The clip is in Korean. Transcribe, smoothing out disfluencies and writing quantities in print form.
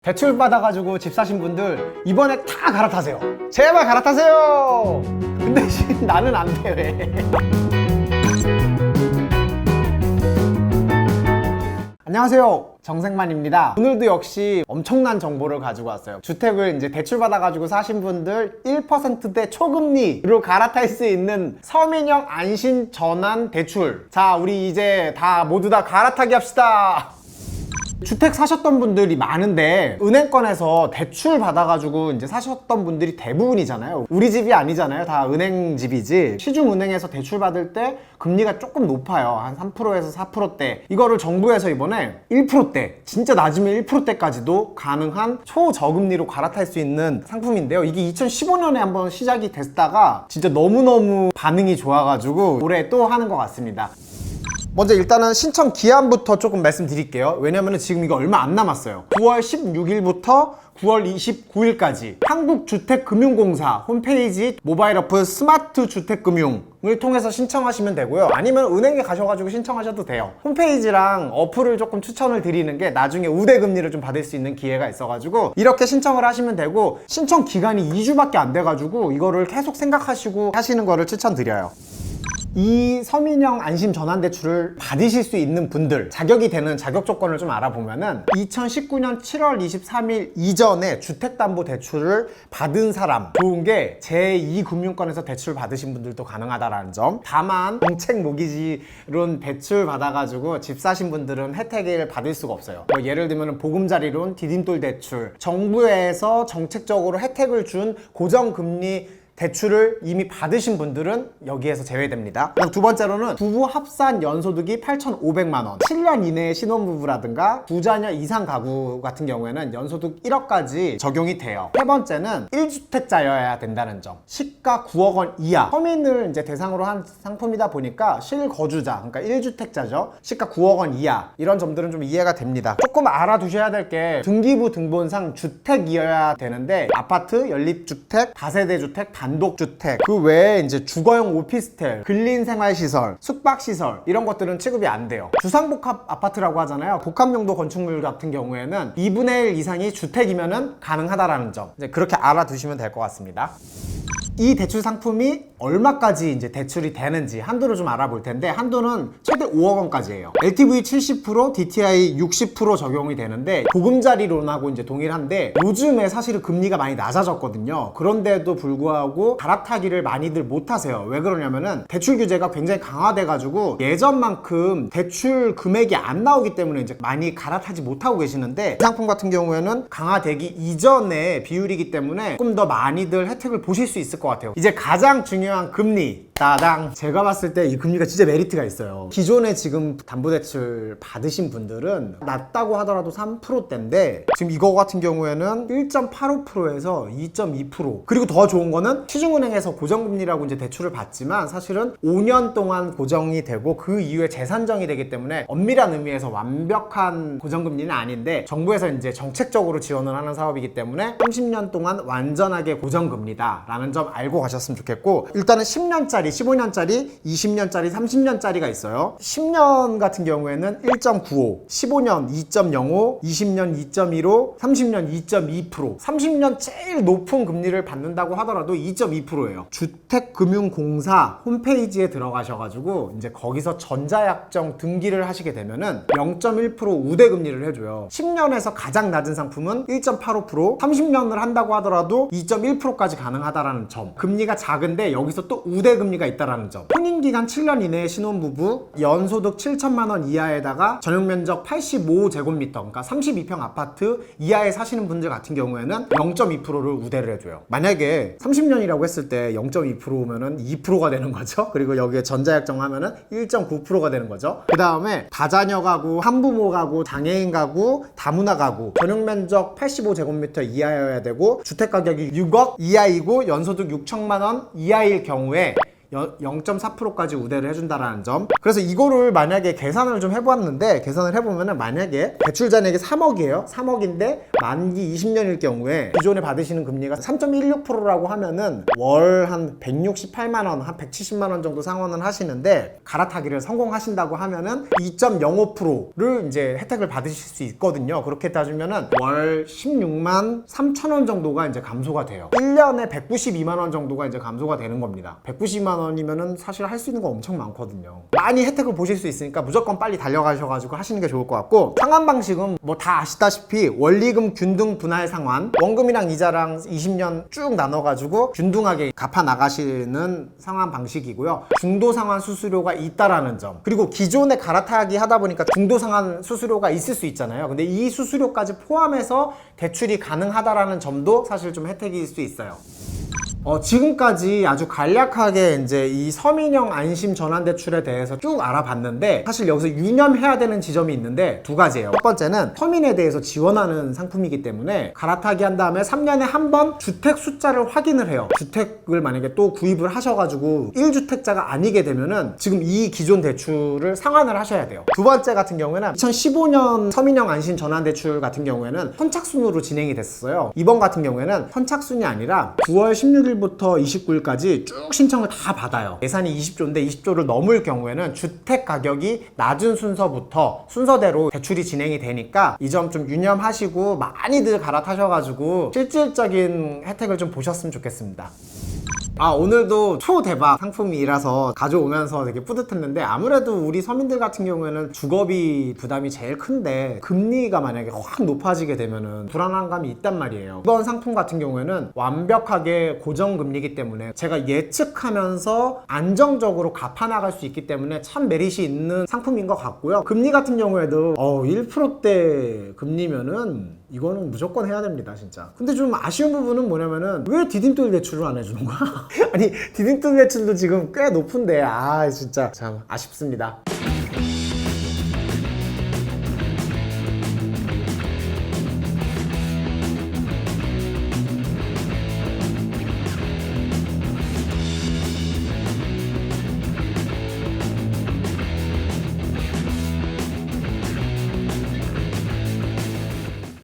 대출 받아가지고 집 사신 분들 이번에 다 갈아타세요. 제발 갈아타세요. 근데 나는 안 돼. 왜? 안녕하세요, 정생만입니다. 오늘도 역시 엄청난 정보를 가지고 왔어요. 주택을 이제 대출 받아가지고 사신 분들 1%대 초금리로 갈아탈 수 있는 서민형 안심 전환 대출. 자, 우리 이제 모두 다 갈아타기 합시다. 주택 사셨던 분들이 많은데 은행권에서 대출 받아가지고 이제 사셨던 분들이 대부분이잖아요. 우리 집이 아니잖아요. 다 은행 집이지. 시중은행에서 대출 받을 때 금리가 조금 높아요. 한 3%에서 4%대. 이거를 정부에서 이번에 1%대, 진짜 낮으면 1%대까지도 가능한 초저금리로 갈아탈 수 있는 상품인데요. 이게 2015년에 한번 시작이 됐다가 진짜 너무너무 반응이 좋아가지고 올해 또 하는 것 같습니다. 먼저 일단은 신청 기한부터 조금 말씀드릴게요. 왜냐면 지금 이거 얼마 안 남았어요. 9월 16일부터 9월 29일까지 한국주택금융공사 홈페이지 모바일 어플 스마트주택금융을 통해서 신청하시면 되고요. 아니면 은행에 가셔가지고 신청하셔도 돼요. 홈페이지랑 어플을 조금 추천을 드리는 게 나중에 우대금리를 좀 받을 수 있는 기회가 있어가지고 이렇게 신청을 하시면 되고, 신청 기간이 2주밖에 안 돼가지고 이거를 계속 생각하시고 하시는 거를 추천드려요. 이 서민형 안심 전환 대출을 받으실 수 있는 분들, 자격이 되는 자격 조건을 좀 알아보면은 2019년 7월 23일 이전에 주택담보대출을 받은 사람, 좋은 게 제2금융권에서 대출 받으신 분들도 가능하다라는 점. 다만 정책 모기지론 대출 받아가지고 집 사신 분들은 혜택을 받을 수가 없어요. 뭐 예를 들면 보금자리론, 디딤돌 대출, 정부에서 정책적으로 혜택을 준 고정금리 대출을 이미 받으신 분들은 여기에서 제외됩니다. 두 번째로는 부부 합산 연소득이 8,500만 원, 7년 이내의 신혼부부라든가 부자녀 이상 가구 같은 경우에는 연소득 1억까지 적용이 돼요. 세 번째는 1주택자여야 된다는 점. 시가 9억 원 이하, 서민을 이제 대상으로 한 상품이다 보니까 실거주자, 그러니까 1주택자죠. 시가 9억 원 이하, 이런 점들은 좀 이해가 됩니다. 조금 알아두셔야 될 게 등기부 등본상 주택이어야 되는데 아파트, 연립주택, 다세대주택, 단독주택, 그 외에 이제 주거용 오피스텔, 근린생활시설, 숙박시설, 이런 것들은 취급이 안 돼요. 주상복합 아파트라고 하잖아요. 복합용도 건축물 같은 경우에는 2분의 1 이상이 주택이면은 가능하다라는 점, 이제 그렇게 알아두시면 될 것 같습니다. 이 대출 상품이 얼마까지 이제 대출이 되는지 한도를 좀 알아볼 텐데, 한도는 최대 5억 원까지예요. LTV 70%, DTI 60% 적용이 되는데 보금자리론하고 이제 동일한데, 요즘에 사실은 금리가 많이 낮아졌거든요. 그런데도 불구하고 갈아타기를 많이들 못하세요. 왜 그러냐면은 대출 규제가 굉장히 강화돼가지고 예전만큼 대출 금액이 안 나오기 때문에 이제 많이 갈아타지 못하고 계시는데, 이 상품 같은 경우에는 강화되기 이전의 비율이기 때문에 조금 더 많이들 혜택을 보실 수 있을 것 같아요. 이제 가장 중요한 금리, 따당. 제가 봤을 때 이 금리가 진짜 메리트가 있어요. 기존에 지금 담보대출 받으신 분들은 낮다고 하더라도 3%대인데 지금 이거 같은 경우에는 1.85%에서 2.2%. 그리고 더 좋은 거는 시중은행에서 고정금리라고 이제 대출을 받지만 사실은 5년 동안 고정이 되고 그 이후에 재산정이 되기 때문에 엄밀한 의미에서 완벽한 고정금리는 아닌데, 정부에서 이제 정책적으로 지원을 하는 사업이기 때문에 30년 동안 완전하게 고정금리다 라는 점 알고 가셨으면 좋겠고, 일단은 10년짜리, 15년짜리, 20년짜리, 30년짜리가 있어요. 10년 같은 경우에는 1.95, 15년 2.05, 20년 2.15, 30년 2.2%, 30년 제일 높은 금리를 받는다고 하더라도 2.2%예요. 주택금융공사 홈페이지에 들어가셔가지고 이제 거기서 전자약정 등기를 하시게 되면은 0.1% 우대금리를 해줘요. 10년에서 가장 낮은 상품은 1.85%, 30년을 한다고 하더라도 2.1%까지 가능하다라는 점. 금리가 작은데 여기서 또 우대금리가 있다라는 점. 혼인기간 7년 이내의 신혼부부, 연소득 7천만 원 이하에다가 전용면적 85제곱미터, 그러니까 32평 아파트 이하에 사시는 분들 같은 경우에는 0.2%를 우대를 해줘요. 만약에 30년이라고 했을 때 0.2%면은 2%가 되는 거죠. 그리고 여기에 전자약정 하면은 1.9%가 되는 거죠. 그 다음에 다자녀 가구, 한부모 가구, 장애인 가구, 다문화 가구, 전용면적 85제곱미터 이하여야 되고 주택가격이 6억 이하이고 연소득 6천만 원 이하일 경우에 0.4%까지 우대를 해준다라는 점. 그래서 이거를 만약에 계산을 좀 해보았는데, 계산을 해보면은 만약에 대출 잔액이 3억이에요. 3억인데 만기 20년일 경우에 기존에 받으시는 금리가 3.16%라고 하면은 월 한 168만 원, 한 170만 원 정도 상환을 하시는데, 갈아타기를 성공하신다고 하면은 2.05%를 이제 혜택을 받으실 수 있거든요. 그렇게 따지면은 월 16만 3천 원 정도가 이제 감소가 돼요. 1년에 192만 원 정도가 이제 감소가 되는 겁니다. 192만 원이면은 사실 할 수 있는 거 엄청 많거든요. 많이 혜택을 보실 수 있으니까 무조건 빨리 달려가셔가지고 하시는 게 좋을 것 같고, 상환 방식은 뭐 다 아시다시피 원리금 균등 분할 상환, 원금이랑 이자랑 20년 쭉 나눠가지고 균등하게 갚아 나가시는 상환 방식이고요. 중도 상환 수수료가 있다라는 점, 그리고 기존에 갈아타기 하다 보니까 중도 상환 수수료가 있을 수 있잖아요. 근데 이 수수료까지 포함해서 대출이 가능하다라는 점도 사실 좀 혜택일 수 있어요. 지금까지 아주 간략하게 이제 이 서민형 안심 전환대출에 대해서 쭉 알아봤는데, 사실 여기서 유념해야 되는 지점이 있는데 두 가지예요. 첫 번째는 서민에 대해서 지원하는 상품이기 때문에 갈아타기 한 다음에 3년에 한 번 주택 숫자를 확인을 해요. 주택을 만약에 또 구입을 하셔가지고 1주택자가 아니게 되면은 지금 이 기존 대출을 상환을 하셔야 돼요. 두 번째 같은 경우에는 2015년 서민형 안심 전환대출 같은 경우에는 선착순으로 진행이 됐어요. 이번 같은 경우에는 선착순이 아니라 9월 16일부터 29일까지 쭉 신청을 다 받아요. 예산이 20조인데 20조를 넘을 경우에는 주택 가격이 낮은 순서부터 순서대로 대출이 진행이 되니까 이 점 좀 유념하시고 많이들 갈아타셔가지고 실질적인 혜택을 좀 보셨으면 좋겠습니다. 오늘도 초대박 상품이라서 가져오면서 되게 뿌듯했는데, 아무래도 우리 서민들 같은 경우에는 주거비 부담이 제일 큰데 금리가 만약에 확 높아지게 되면은 불안한 감이 있단 말이에요. 이번 상품 같은 경우에는 완벽하게 고정금리이기 때문에 제가 예측하면서 안정적으로 갚아나갈 수 있기 때문에 참 메리트 있는 상품인 것 같고요. 금리 같은 경우에도 1%대 금리면은 이거는 무조건 해야 됩니다, 진짜. 근데 좀 아쉬운 부분은 뭐냐면은 왜 디딤돌 대출을 안 해주는 거야? 아니, 디딤돌 대출도 지금 꽤 높은데 진짜 참 아쉽습니다.